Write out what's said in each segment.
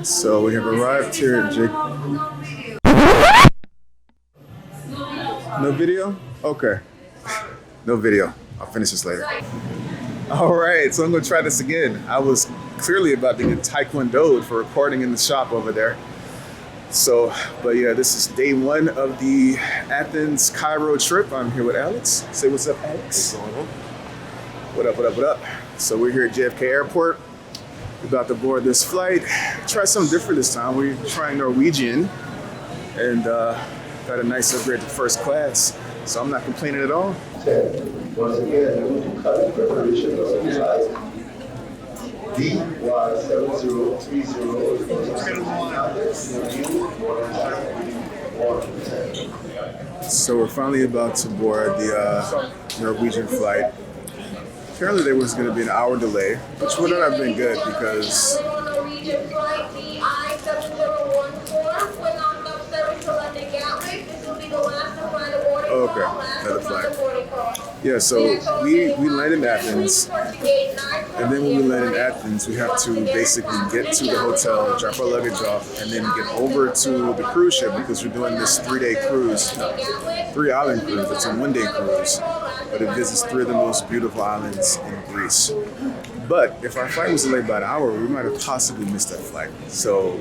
So we have arrived here at Jake. No video? Okay. No video. I'll finish this later. All right, so I'm gonna try this again. I was clearly about to get taekwondoed for recording in the shop over there. So, but yeah, this is day one of the Athens Cairo trip. I'm here with Alex. Say what's up, Alex. What's going on? What up, what up, what up? So we're here at JFK Airport. We're about to board this flight. Try something different this time. We're trying Norwegian and got a nice upgrade to first class. So I'm not complaining at all. Once again, preparation of the flight. DY7030. So we're finally about to board the Norwegian flight. Apparently there was going to be an hour delay, which would not have been good because okay, another flight. Yeah, so we land in Athens, and then when we land in Athens, we have to basically get to the hotel, drop our luggage off, and then get over to the cruise ship because we're doing this 3-day cruise, 3-island cruise. It's a 1-day cruise, but it visits 3 of the most beautiful islands in Greece. But if our flight was delayed by an hour, we might have possibly missed that flight. So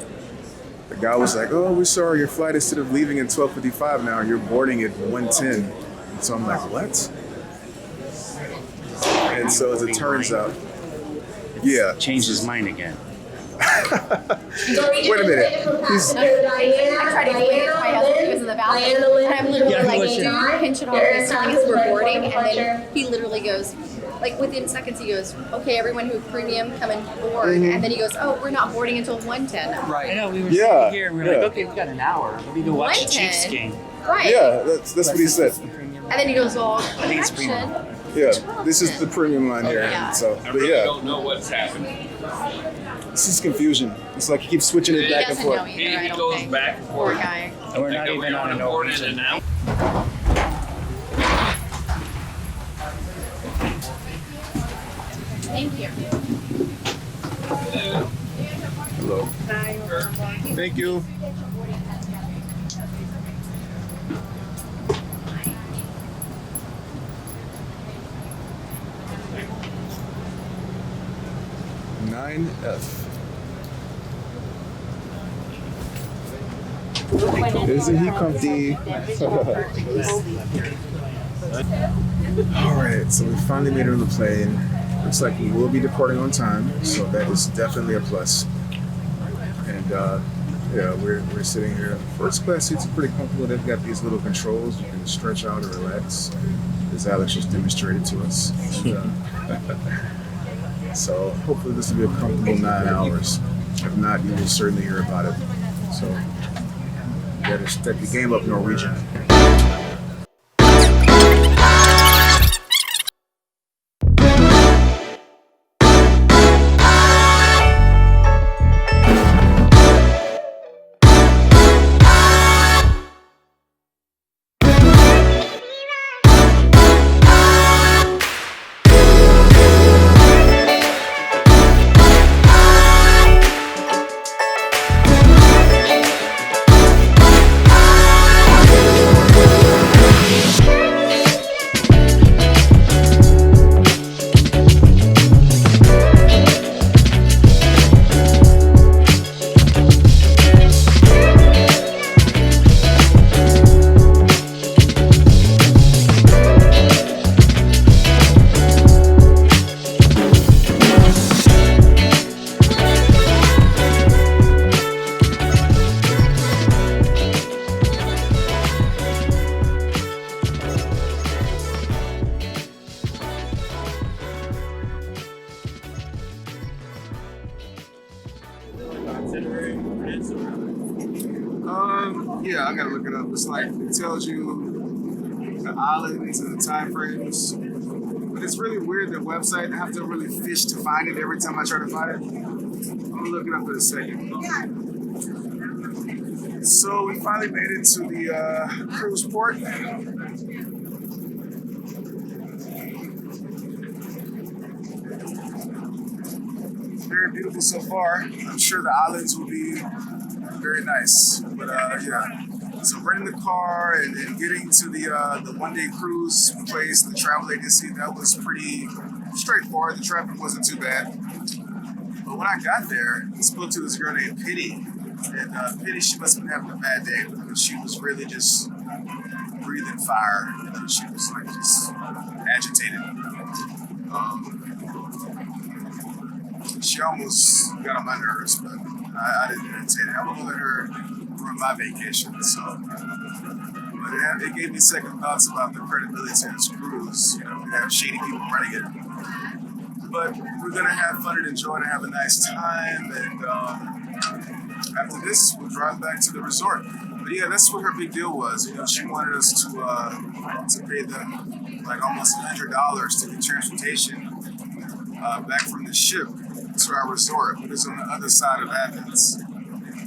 the guy was like, "Oh, we're sorry, your flight instead of leaving at 12:55 now, you're boarding at 1:10. And so I'm like, "What?" And so as it turns out, yeah. Changed his mind again. Wait a minute. I tried to explain it to my husband. He was in the bathroom. And I'm literally like, "Do you pinch it off?" He's telling us we're boarding. And then he literally goes, like within seconds, he goes, "Okay, everyone who premium come and board." Mm-hmm. And then he goes, "Oh, we're not boarding until 1:10. Right. I know, we were Yeah, sitting here and we were yeah. like, okay, we've got an hour. We go watch the 1:10. Chiefs game. Right. Yeah, that's what he said. And then he goes, "Well, I think it's correction." premium. Yeah, this is the premium line here. Yeah. So, I but really yeah, don't know what's happening. this is confusion. It's like he keeps switching it He back and doesn't know forth. either, He I don't goes think. back and Poor forth. guy. And we're not even on a Norwegian. now. Thank you. Hello. Thank you. (9F). Isn't he comfy? All right, so we finally made it on the plane. Looks like we will be departing on time, so that is definitely a plus. And yeah, we're sitting here. First class seats are pretty comfortable. They've got these little controls you can stretch out or relax, as Alex just demonstrated to us. So hopefully this will be a comfortable 9 hours. If not, you will certainly hear about it. So you gotta step the game up, Norwegian. Yeah, I gotta look it up. It's like it tells you the islands and the time frames. But it's really weird, the website. I have to really fish to find it every time I try to find it. I'm gonna look it up in a second. So we finally made it to the cruise port. very beautiful so far. I'm sure the islands will be very nice. But yeah, so renting the car and then getting to the one-day cruise place, the travel agency, that was pretty straightforward. The traffic wasn't too bad. But when I got there, I spoke to this girl named Penny. And Penny, she must have been having a bad day because she was really just breathing fire. You know, she was like just agitated. She almost got on my nerves, but I didn't entertain it. I wouldn't let her ruin my vacation. So, but it gave me second thoughts about the credibility of this cruise. You know, we have shady people running it, but we're gonna have fun and enjoy and have a nice time. And after this, we'll drive back to the resort. But yeah, that's what her big deal was. You know, she wanted us to pay them like almost $100 to get transportation back from the ship to our resort, which is on the other side of Athens.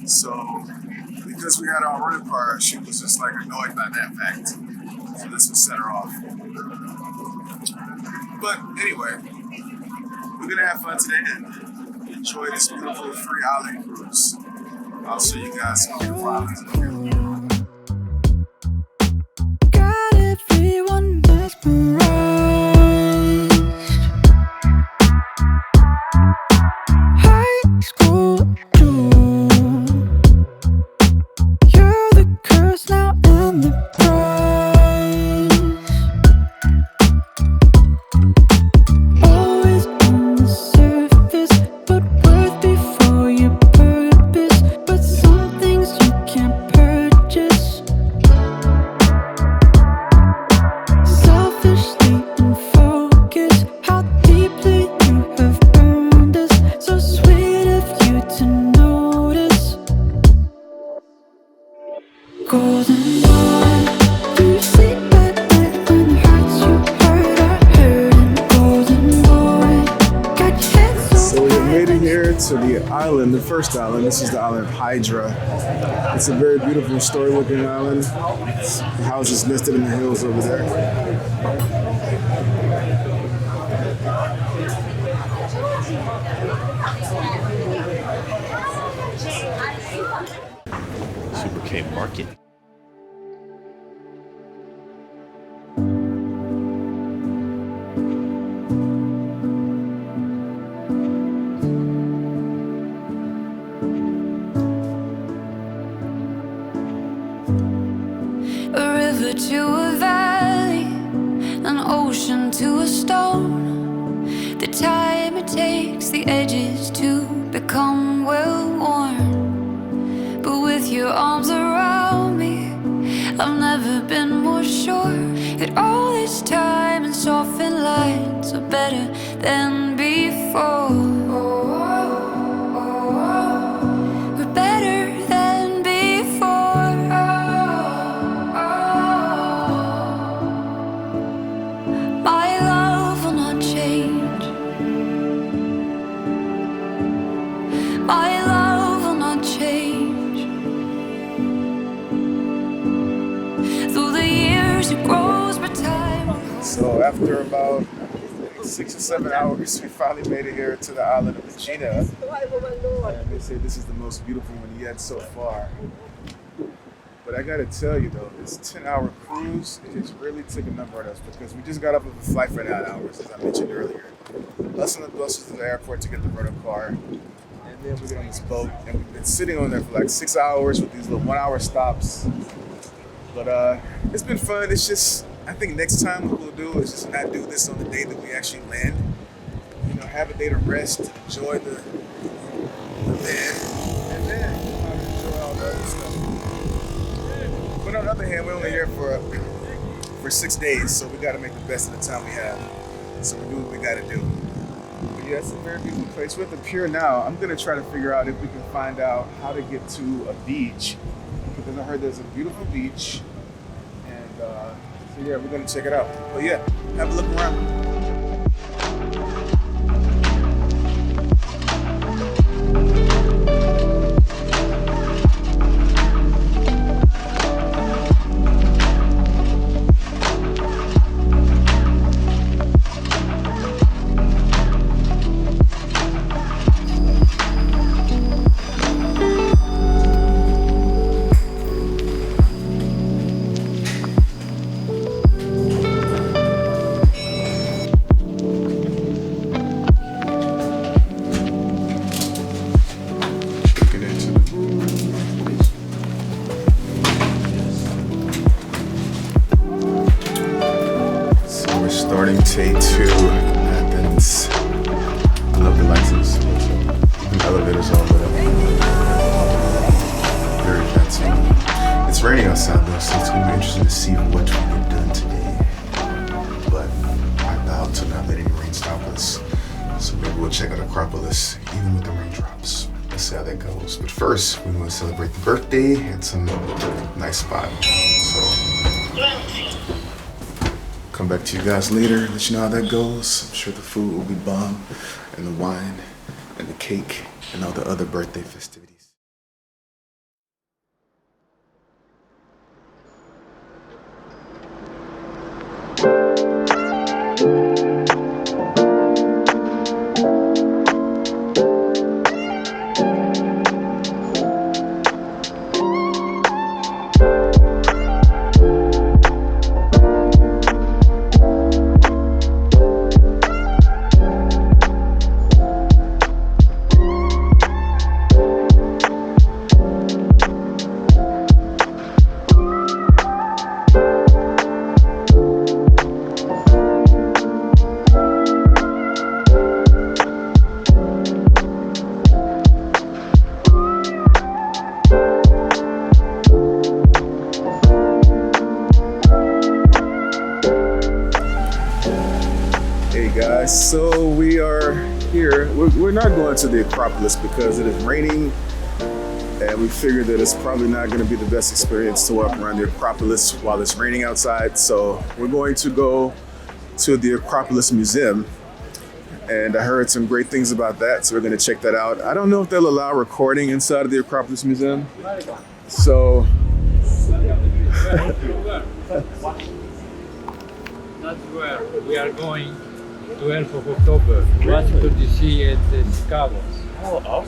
So because we had our rental car, she was just like annoyed by that fact. So this would set her off. But anyway, we're gonna have fun today and enjoy this beautiful free island cruise. I'll show you guys some beautiful islands in here. Got everyone mesmerized. High school dude. You're the curse now and the prize. Always on the surface, but worth before your purpose. But some things you can't purchase. Selfishly in focus, how deeply you have burned us. So sweet of you to notice. Golden boy, do you sleep at night when the hurts you hurt are hurting? Golden boy, got your head So we high made it that here to the island, the first island. This is the island of Hydra. It's a very beautiful story-looking island. The house is nested in the hills over there. Super K Market. a river to a valley, an ocean to a stone. The time it takes the edges to become well worn. But with your arms around me, I've never been more sure that all this time and softened lines are better than before. We're better than before. My love will not change. My love will not change. Through the years it grows, but time will. So after about 6 or 7 hours, we finally made it here to the island of Regina. And they say this is the most beautiful one yet so far. But I gotta tell you though, this 10-hour cruise, it just really took a number on us because we just got off of a flight for 9 hours, as I mentioned earlier. Us on the buses to the airport to get the rental car. And then we get on this boat, and we've been sitting on there for like 6 hours with these little 1-hour stops. But it's been fun. It's just, I think next time what we'll do is just not do this on the day that we actually land. You know, have a day to rest, enjoy the land, and then enjoy all the other stuff. But on the other hand, we're only here for 6 days, so we got to make the best of the time we have. So we do what we got to do. But yeah, it's a very beautiful place. We're at the pier now. I'm gonna try to figure out if we can find out how to get to a beach, because I heard there's a beautiful beach, and so yeah, we're gonna check it out. But yeah, have a look around. with him. Very gentle. It's raining outside though, so it's gonna be interesting to see what we get done today. But I vowed to not let any rain stop us. So maybe we'll check out Acropolis, even with the raindrops. Let's see how that goes. But first, we're gonna celebrate the birthday at some nice spot. So, come back to you guys later, let you know how that goes. I'm sure the food will be bomb, and the wine, and the cake, and all the other birthday festivities. So we are here. We're not going to the Acropolis because it is raining, and we figured that it's probably not going to be the best experience to walk around the Acropolis while it's raining outside. So we're going to go to the Acropolis Museum, and I heard some great things about that, so we're going to check that out. I don't know if they'll allow recording inside of the Acropolis Museum. So that's where we are going. 12th of October, Washington DC at the Chicago,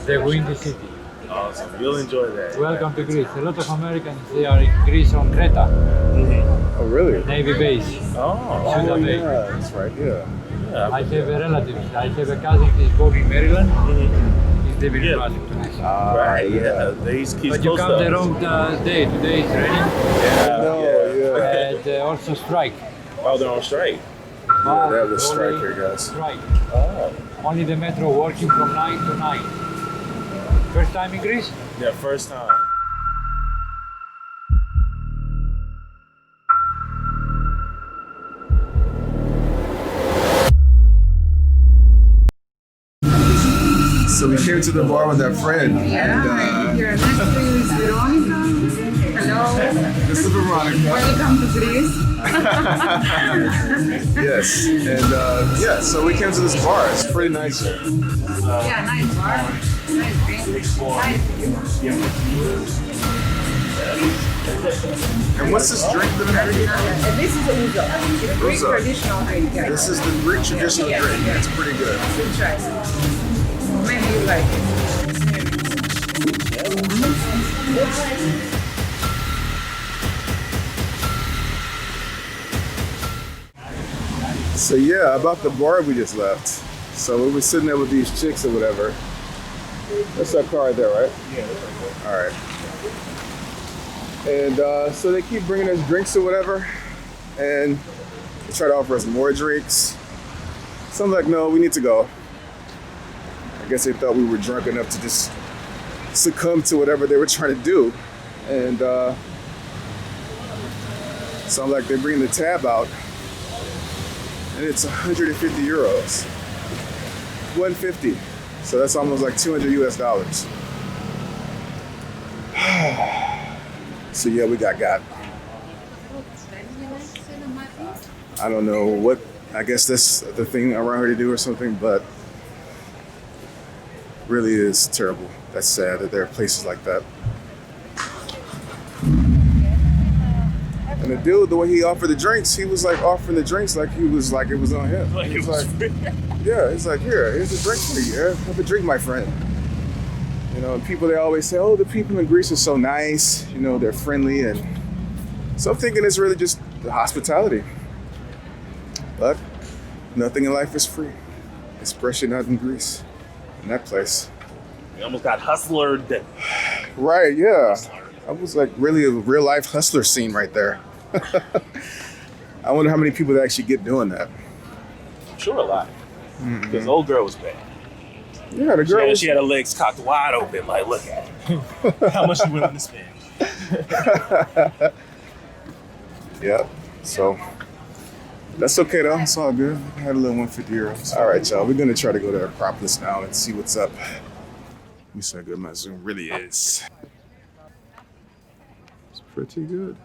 the Windy City. Awesome. You'll enjoy that. Welcome to Greece. A lot of Americans, they are in Greece on Creta, Oh, really? Navy base. Oh, Suda Bay. Yeah, that's right, yeah. I have a relative, I have a cousin, he's born in Maryland. He's living in Washington DC. right, yeah. He's But you come the wrong day. Today it's raining and also strike. Oh, they're on strike. Yeah, that was strike here, guys. Strike. Oh. Only the metro working from 9 to 9. First time in Greece? Yeah, first time. So we came to the bar with our friend. And, Your next name is Veronica. Hello. this is Veronica. Welcome to Greece. Yes. And yeah, so we came to this bar. It's pretty nice here. Yeah, nice bar. Nice drink. Nice. And what's this drink that I'm drinking? This is Uzo. It's Greek Uzo. traditional drink. Yeah. This is the Greek traditional Yeah, drink. yeah. It's pretty good. Good try. Maybe you like it. So yeah, about the bar we just left. So we were sitting there with these chicks or whatever. That's that car right there, right? Yeah, that's right there. All right. And so they keep bringing us drinks or whatever, and they try to offer us more drinks. So I'm like, no, we need to go. I guess they thought we were drunk enough to just succumb to whatever they were trying to do. And so I'm like, they bring the tab out, and it's 150 euros. 150. So that's almost like 200 US dollars. So yeah, we got. I don't know what, I guess that's the thing around here to do or something, but really is terrible. That's sad that there are places like that. And the dude, the way he offered the drinks, he was like offering the drinks like he was like it was on him. Like He it was was like, yeah, he's like, here's a drink for you. Yeah? Have a drink, my friend. You know, and people, they always say, oh, the people in Greece are so nice. You know, they're friendly. And so I'm thinking it's really just the hospitality. But nothing in life is free, especially not in Greece, in that place. We almost got hustlered. Right, yeah. I was like really a real life hustler scene right there. I wonder how many people that actually get doing that. I'm sure a lot. Because old girl was bad. Yeah, the girl. She had her legs cocked wide open, like, look at it. How much you willing to spend? Yeah. So that's okay though. It's all good. I had a little 150 euros. All right, y'all. We're gonna try to go to Acropolis now and see what's up. Let me see how good my Zoom really is. It's pretty good.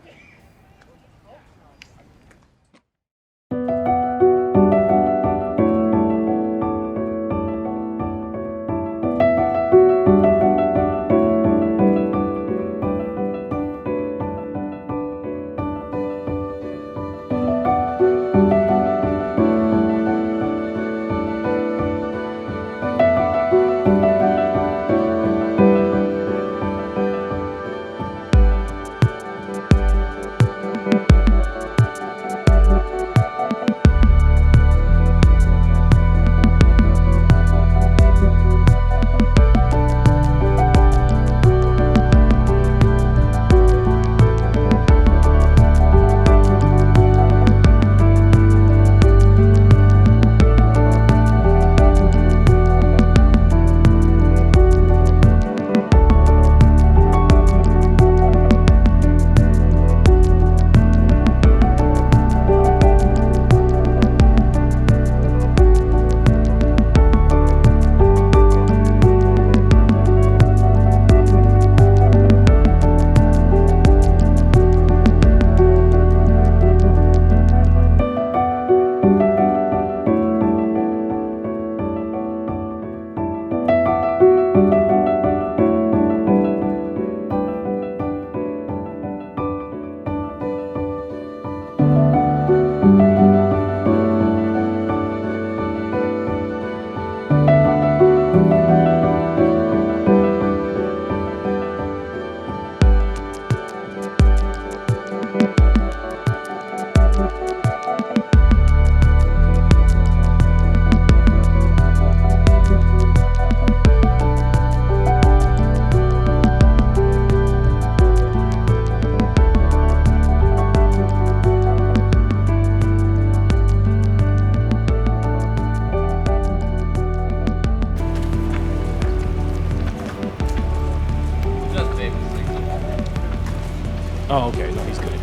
Oh, okay. No, he's good.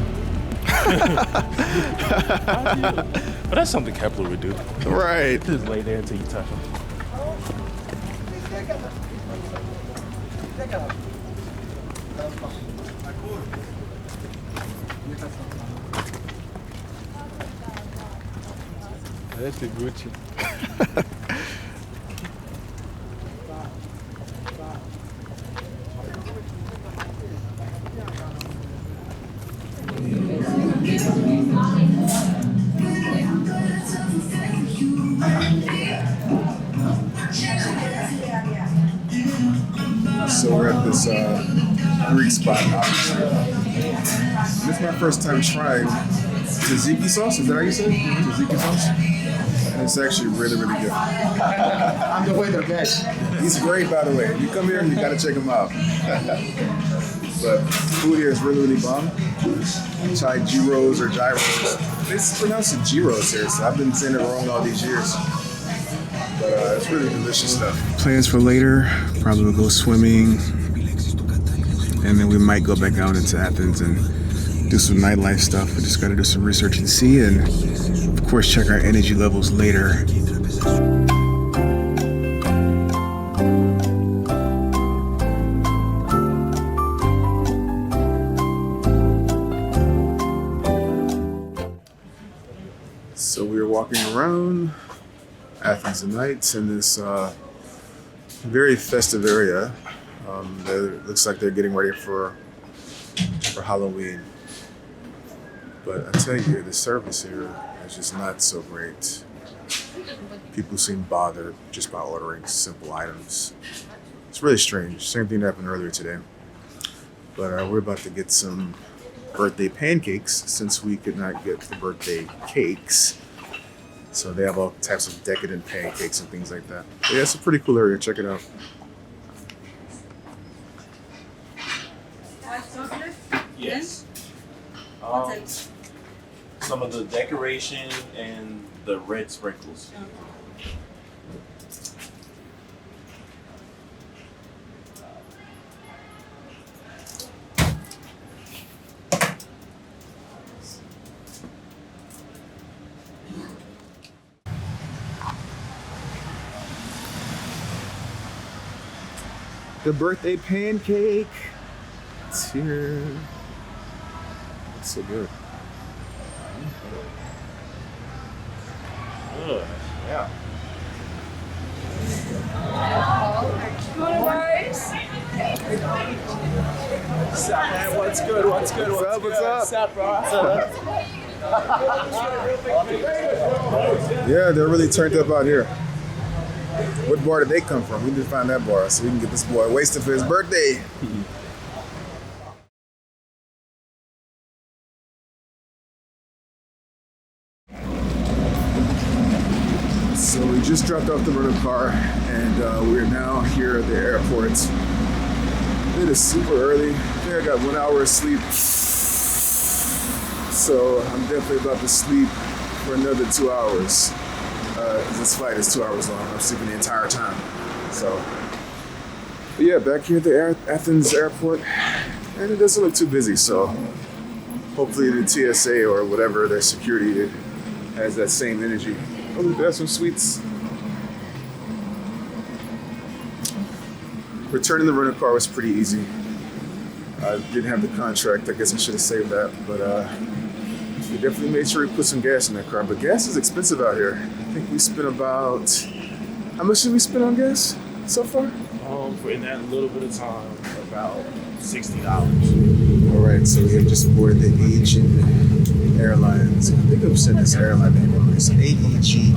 But that's something Kepler would do. Right. Just lay there until you touch him. That's a Gucci. So we're at this Greek spot now. This is my first time trying tzatziki sauce. Is that how you say it? Tzatziki sauce? And it's actually really, really good. I'm the waiter, guys. He's great, by the way. If you come here, you gotta check him out. But food here is really, really bomb. Chai gyros or gyros. It's pronounced it gyros here, so I've been saying it wrong all these years. But it's really delicious stuff. Plans for later, probably we'll go swimming. And then we might go back out into Athens and do some nightlife stuff. We just gotta do some research and see, and of course check our energy levels later. So we were walking around Athens tonight in this very festive area. That looks like they're getting ready for Halloween. But I tell you, the service here is just not so great. People seem bothered just by ordering simple items. It's really strange. Same thing that happened earlier today. But we're about to get some birthday pancakes since we could not get the birthday cakes. So they have all types of decadent pancakes and things like that. But yeah, it's a pretty cool area. Check it out. Yes. Some of the decoration and the red sprinkles. The birthday pancake. It's here. It's so good. Yeah. What's up, man? What's good? What's good? What's up? What's up, bro? Yeah, they're really turned up out here. What bar did they come from? We need to find that bar so we can get this boy wasted for his birthday. So we just dropped off the rental car and we're now here at the airport. It is super early. I think I got 1 hour of sleep. So I'm definitely about to sleep for another 2 hours. Because this flight is 2 hours long. I'm sleeping the entire time. So, but yeah, back here at the Athens airport. And it doesn't look too busy, so hopefully the TSA or whatever their security has that same energy. Oh, look, that's some sweets. Returning the rental car was pretty easy. I didn't have the contract. I guess I should have saved that. But we definitely made sure we put some gas in that car. But gas is expensive out here. I think we spent about... How much did we spend on gas so far? For in that little bit of time, about $60. All right, so we have just boarded the Aegean Airlines. I think I'm saying this airline name wrong. It's Aegean.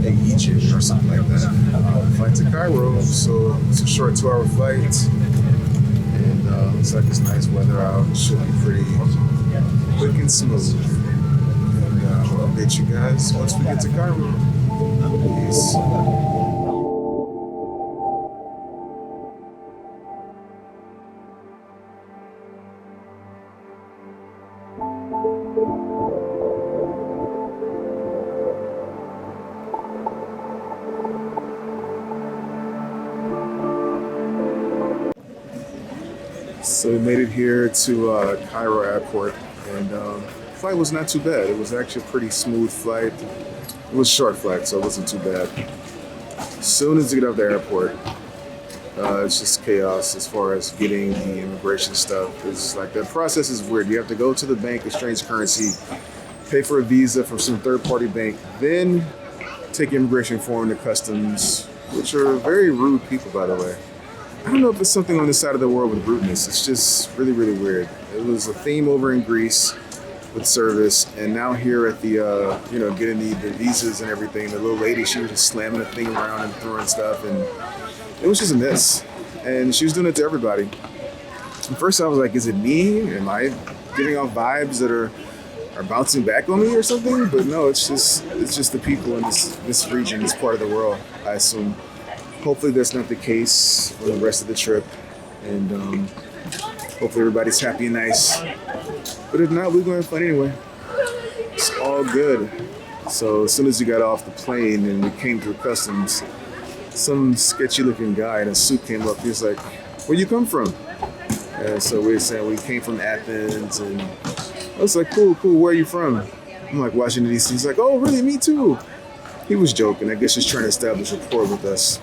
Aegean or something like that. Flight to Cairo, so it's a short 2 hour flight. And looks like it's nice weather out. It should be pretty quick and smooth. And we'll update you guys once we get to Cairo. Peace. So we made it here to Cairo Airport, and the flight was not too bad. It was actually a pretty smooth flight. It was a short flight, so it wasn't too bad. As soon as you get out of the airport, it's just chaos as far as getting the immigration stuff. It's like the process is weird. You have to go to the bank, exchange currency, pay for a visa from some third-party bank, then take your immigration form to customs, which are very rude people, by the way. I don't know if it's something on this side of the world with rudeness. It's just really, really weird. It was a theme over in Greece with service, and now here at the, getting the visas and everything, the little lady, she was just slamming the thing around and throwing stuff, and it was just a mess. And she was doing it to everybody. And first I was like, is it me? Am I getting off vibes that are bouncing back on me or something? But no, it's just the people in this region, this part of the world, I assume. Hopefully that's not the case for the rest of the trip, and hopefully everybody's happy and nice. But if not, we're going to have fun anyway. It's all good. So as soon as we got off the plane and we came through customs, some sketchy looking guy in a suit came up. He was like, where you come from? And so we were saying we came from Athens, and I was like, cool, where are you from? I'm like, Washington, D.C. He's like, oh, really, me too. He was joking. I guess he's trying to establish a rapport with us.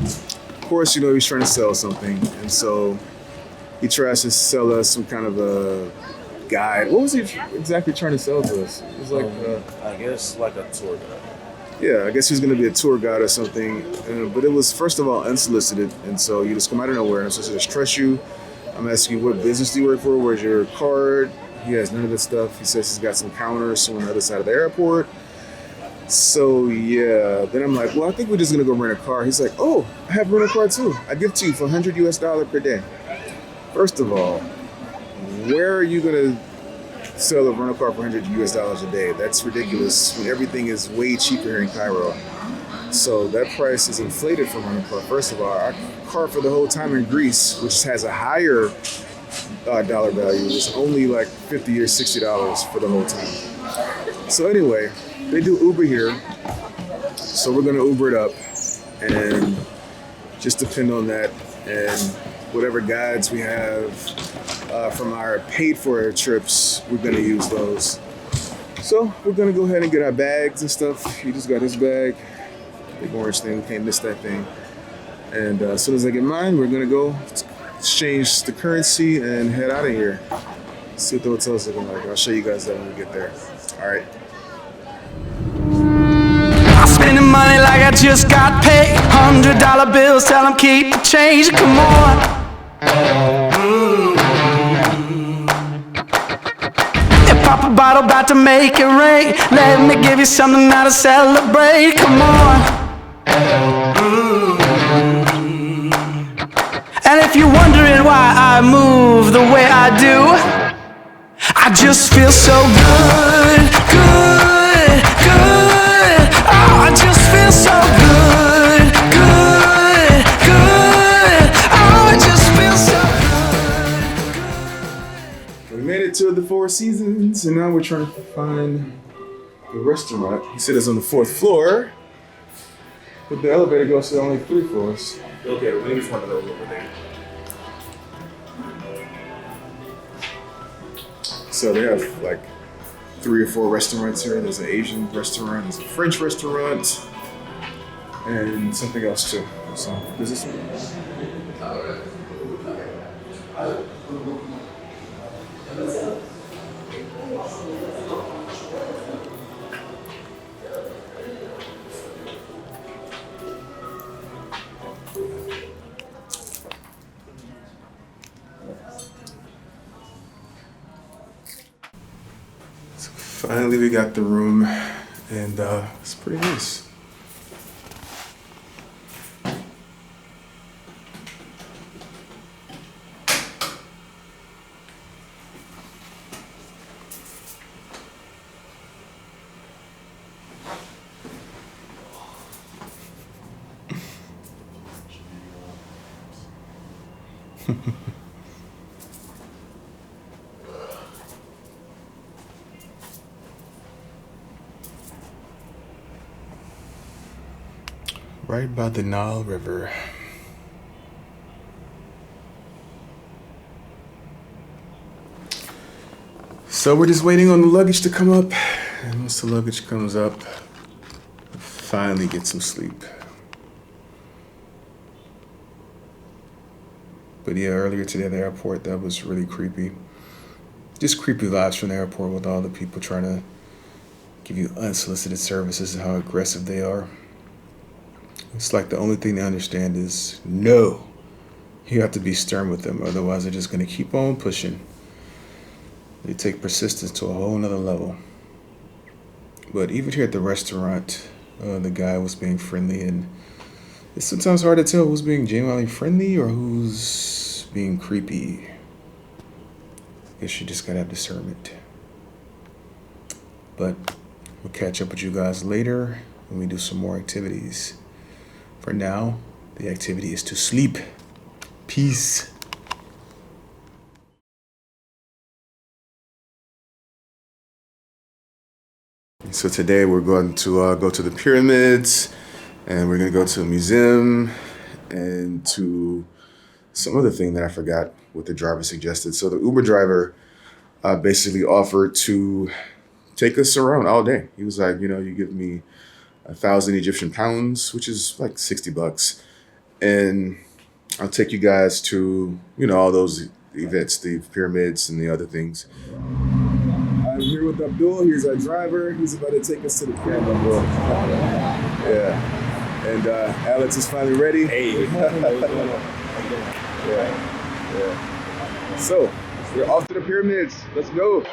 Of course, he's trying to sell something, and so he tries to sell us some kind of a guide. What was he exactly trying to sell to us? It was like, I guess like a tour guide. Yeah, I guess he was going to be a tour guide or something, but it was, first of all, unsolicited, and so you just come out of nowhere, and I'm supposed to just trust you. I'm asking you, what business do you work for? Where's your card? He has none of this stuff. He says he's got some counters on the other side of the airport. So yeah, then I'm like, well, I think we're just gonna go rent a car. He's like, oh, I have a rental car too. I give it to you for $100 US per day. First of all, where are you gonna sell a rental car for $100 US a day? That's ridiculous when everything is way cheaper here in Cairo. So that price is inflated for rental car. First of all, our car for the whole time in Greece, which has a higher dollar value, is only like $50 or $60 for the whole time. So anyway, they do Uber here, so we're gonna Uber it up and just depend on that, and whatever guides we have from our paid for trips, we're gonna use those. So we're gonna go ahead and get our bags and stuff. He just got his bag, big orange thing, can't miss that thing. And as soon as I get mine, we're gonna go exchange the currency and head out of here. See what the hotel's looking like. I'll show you guys that when we get there. All right. I'm spending money like I just got paid. $100 bills, tell them keep the change. Come on. If pop a bottle about to make it rain, let me give you something now to celebrate. Come on. And if you're wondering why I move the way I do, I just feel so good, good, good. Oh, I just feel so good, good, good. Oh, I just feel so good. We made it to the Four Seasons, and now we're trying to find the restaurant. He said it's on the 4th floor, but the elevator goes to only 3 floors. Okay, maybe it's one of those over there. So they have like 3 or 4 restaurants here. There's an Asian restaurant, there's a French restaurant, and something else too. So this is finally we got the room, and it's pretty nice. Right by the Nile River. So we're just waiting on the luggage to come up, and once the luggage comes up, we'll finally get some sleep. But yeah, earlier today at the airport, that was really creepy. Just creepy vibes from the airport with all the people trying to give you unsolicited services and how aggressive they are. It's like the only thing they understand is no. You have to be stern with them, otherwise they're just going to keep on pushing. They take persistence to a whole nother level. But even here at the restaurant, the guy was being friendly, and it's sometimes hard to tell who's being genuinely friendly or who's being creepy. I guess you just gotta have discernment. But we'll catch up with you guys later when we do some more activities. For now, the activity is to sleep. Peace. So today we're going to go to the pyramids, and we're going to go to a museum and to some other thing that I forgot what the driver suggested. So the Uber driver basically offered to take us around all day. He was like, you give me 1,000 Egyptian pounds, which is like $60, and I'll take you guys to, all those events, the pyramids and the other things. I'm here with Abdul. He's our driver. He's about to take us to the pyramid. Yeah. And Alex is finally ready. Hey. Yeah. So, we're off to the pyramids. Let's go.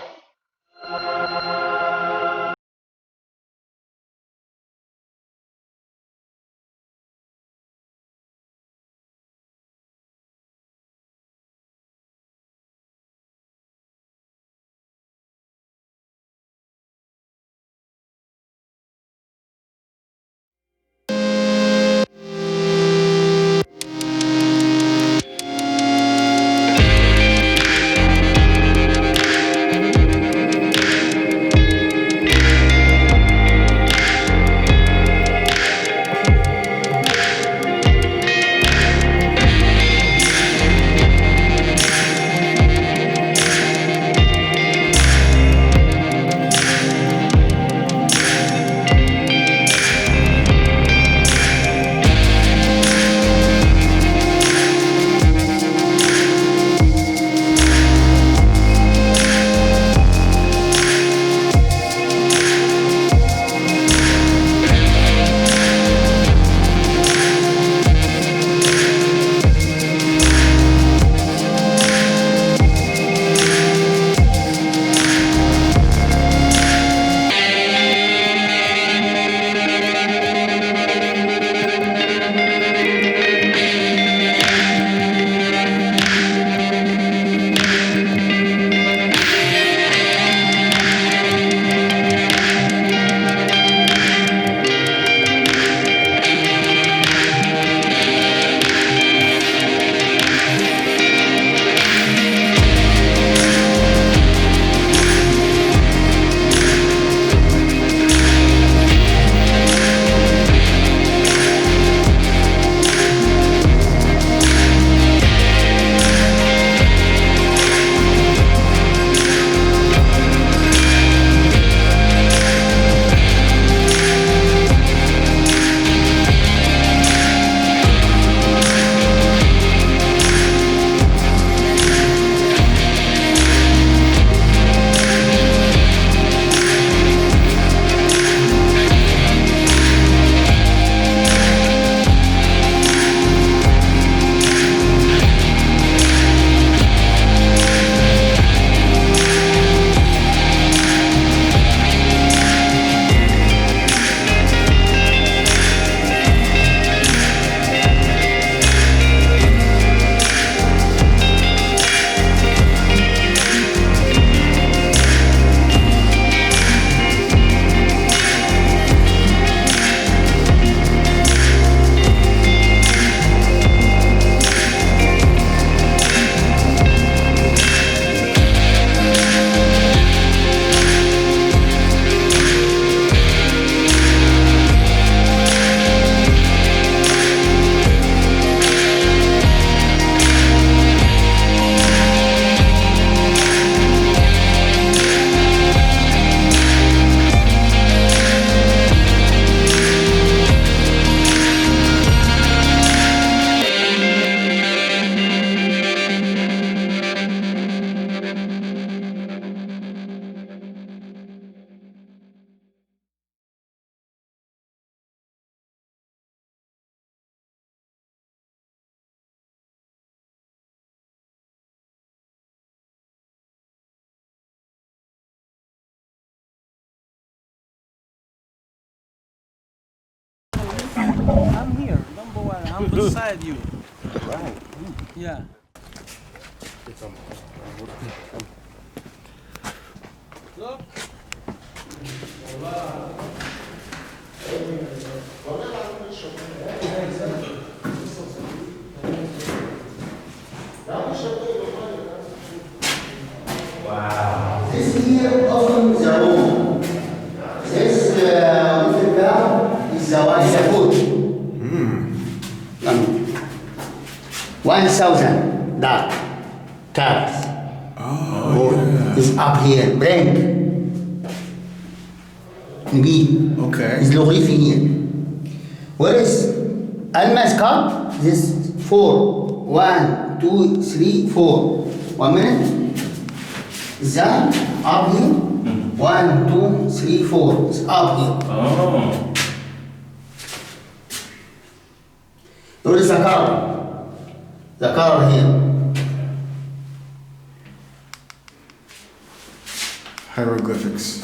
side view. Right. Yeah. Look. This here opens the room. This little bell is the one the food. 1,000 tax. Is up here. Bring. نبيل. Okay. Is لغيف here. Where is Almas card? This 4. 1, 2, 3, 4. 1 minute. That up here. 1, 2, 3, 4. It's up here. Oh. Where is the car? The car here. Hieroglyphics.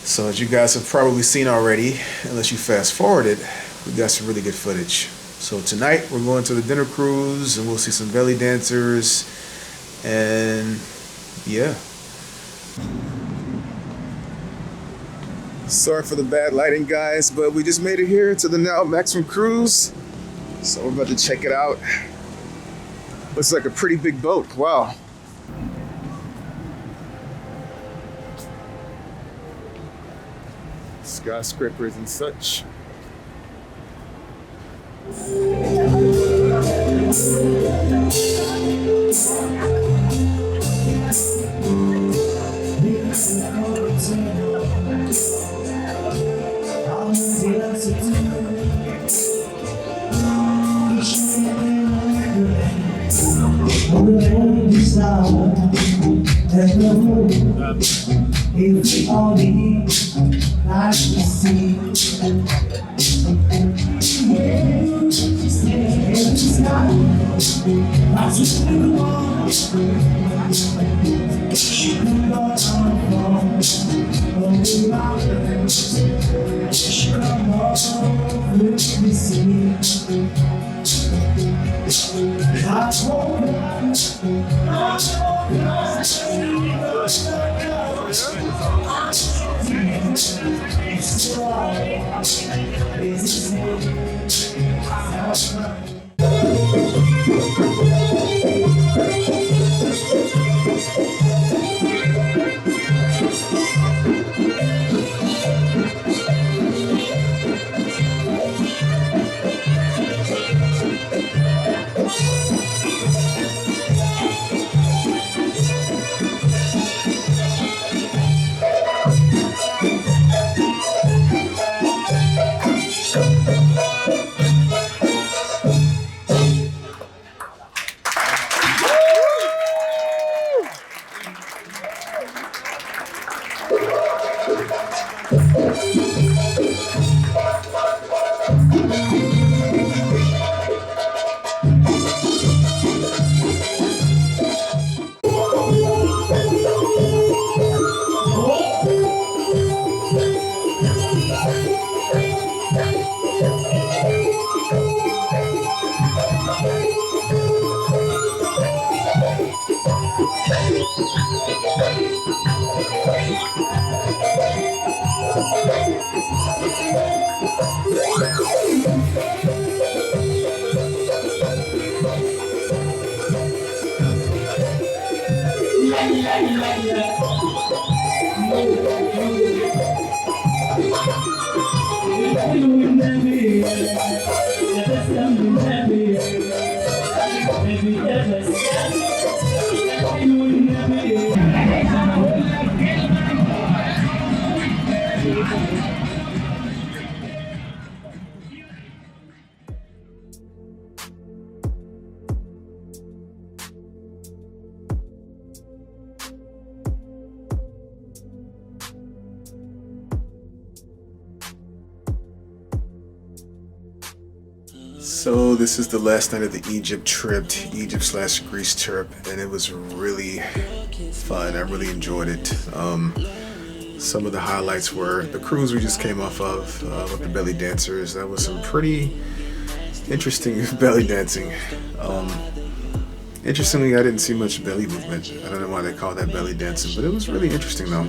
So as you guys have probably seen already, unless you fast forwarded, we got some really good footage. So tonight we're going to the dinner cruise and we'll see some belly dancers and yeah. Sorry for the bad lighting, guys, but we just made it here to the Now Maximum Cruise. So we're about to check it out. Looks like a pretty big boat, wow. Skyscrapers and such. It's only I see. I just need one. She come on with me, see. I So this is the last night of the Egypt / Greece trip, and it was really fun. I really enjoyed it. Some of the highlights were the cruise we just came off of with the belly dancers. That was some pretty interesting belly dancing. Interestingly, I didn't see much belly movement. I don't know why they call that belly dancing, but it was really interesting though.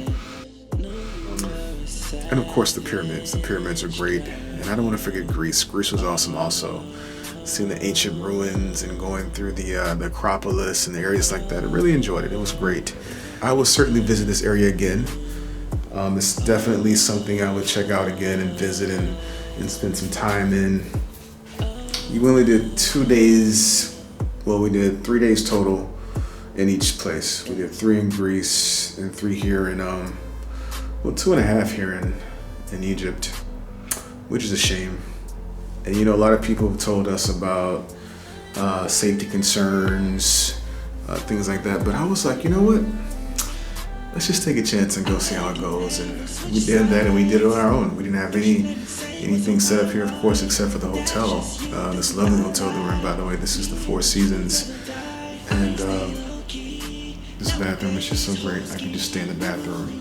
And of course the pyramids. The pyramids are great. And I don't want to forget Greece. Greece was awesome also. Seeing the ancient ruins and going through the Acropolis and the areas like that. I really enjoyed it. It was great. I will certainly visit this area again. It's definitely something I would check out again and visit and spend some time in. We only did 2 days. Well, we did 3 days total in each place. We did 3 in Greece and 3 here in, 2.5 here in Egypt, which is a shame. And you know, a lot of people have told us about safety concerns, things like that. But I was like, you know what? Let's just take a chance and go see how it goes. And we did that, and we did it on our own. We didn't have anything set up here, of course, except for the hotel. This lovely hotel that we're in, by the way. This is the Four Seasons. And this bathroom is just so great. I can just stay in the bathroom.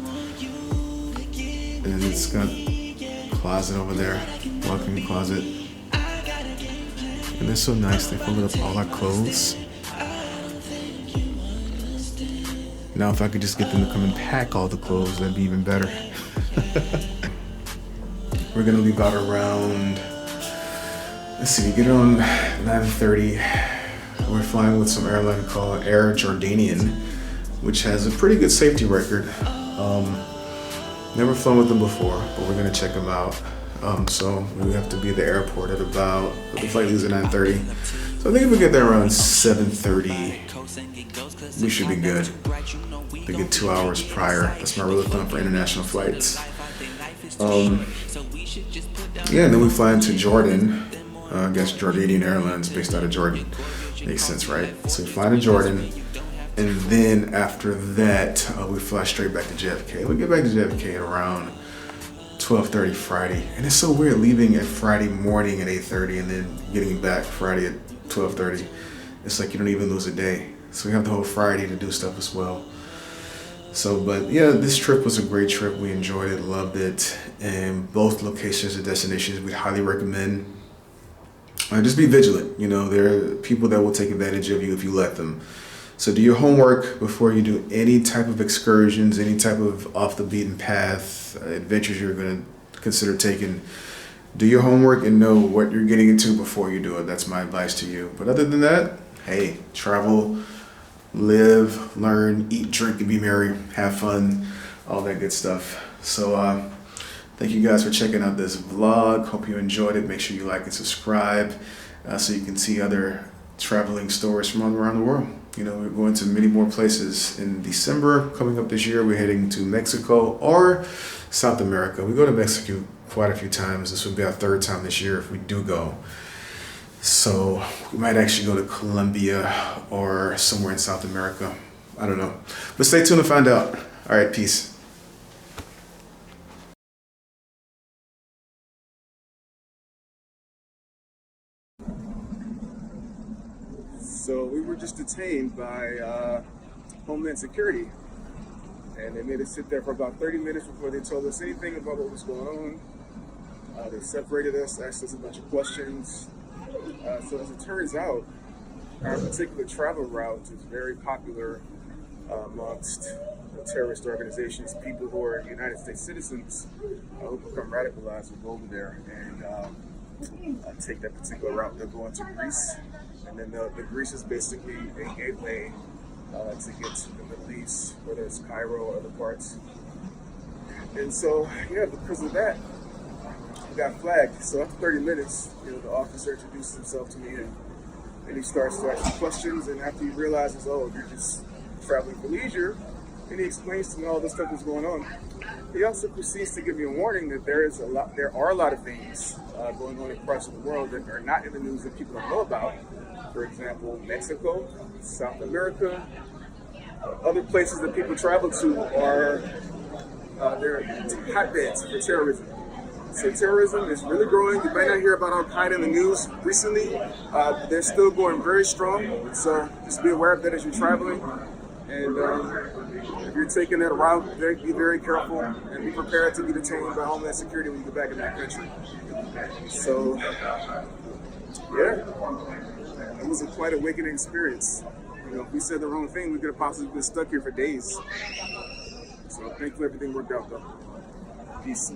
And it's got a closet over there, walk-in closet. And they're so nice. They folded up all our clothes. Now, if I could just get them to come and pack all the clothes, that'd be even better. We're gonna leave out around, let's see, we get on 9:30. We're flying with some airline called Air Jordanian, which has a pretty good safety record. Never flown with them before, but we're gonna check them out. So we have to be at the airport at about, the flight leaves at 9:30. So I think if we get there around 7:30, we should be good. We get 2 hours prior. That's my rule of thumb for international flights. Yeah, and then we fly into Jordan. I guess Jordanian Airlines based out of Jordan. Makes sense, right? So we fly to Jordan, and then after that, we fly straight back to JFK. We get back to JFK at around 12:30 Friday. And it's so weird leaving at Friday morning at 8:30 and then getting back Friday at 12:30. It's like you don't even lose a day. So we have the whole Friday to do stuff as well. So, but yeah, this trip was a great trip. We enjoyed it, loved it. And both locations and destinations we'd highly recommend. Just be vigilant. You know, there are people that will take advantage of you if you let them. So do your homework before you do any type of excursions, any type of off the beaten path adventures you're going to consider taking. Do your homework and know what you're getting into before you do it. That's my advice to you. But other than that, hey, travel, live, learn, eat, drink, and be merry, have fun, all that good stuff. So thank you guys for checking out this vlog. Hope you enjoyed it. Make sure you like and subscribe so you can see other traveling stories from all around the world. You know, we're going to many more places in December. Coming up this year, we're heading to Mexico or South America. We go to Mexico quite a few times. This will be our 3rd time this year if we do go. So we might actually go to Colombia or somewhere in South America. I don't know. But stay tuned to find out. All right, peace. So we were just detained by Homeland Security, and they made us sit there for about 30 minutes before they told us anything about what was going on. They separated us, asked us a bunch of questions. So as it turns out, our particular travel route is very popular amongst terrorist organizations, people who are United States citizens who become radicalized will go over there and take that particular route. They'll go into Greece, and then the Greece is basically a gateway to get to the Middle East, whether it's Cairo or other parts. And so, yeah, because of that, we got flagged. So after 30 minutes, you know, the officer introduces himself to me, and he starts to ask me questions. And after he realizes, oh, you're just traveling for leisure, and he explains to me all this stuff that's going on. He also proceeds to give me a warning that there are a lot of things going on in parts of the world that are not in the news that people don't know about. For example, Mexico, South America, other places that people travel to are they're hotbeds for terrorism. So terrorism is really growing. You might not hear about Al Qaeda in the news recently. They're still going very strong. So just be aware of that as you're traveling. And if you're taking that route, be very careful and be prepared to be detained by Homeland Security when you get back in that country. So, yeah, it was a quite awakening experience. You know, if we said the wrong thing, we could have possibly been stuck here for days. So thankfully everything worked out though. Peace.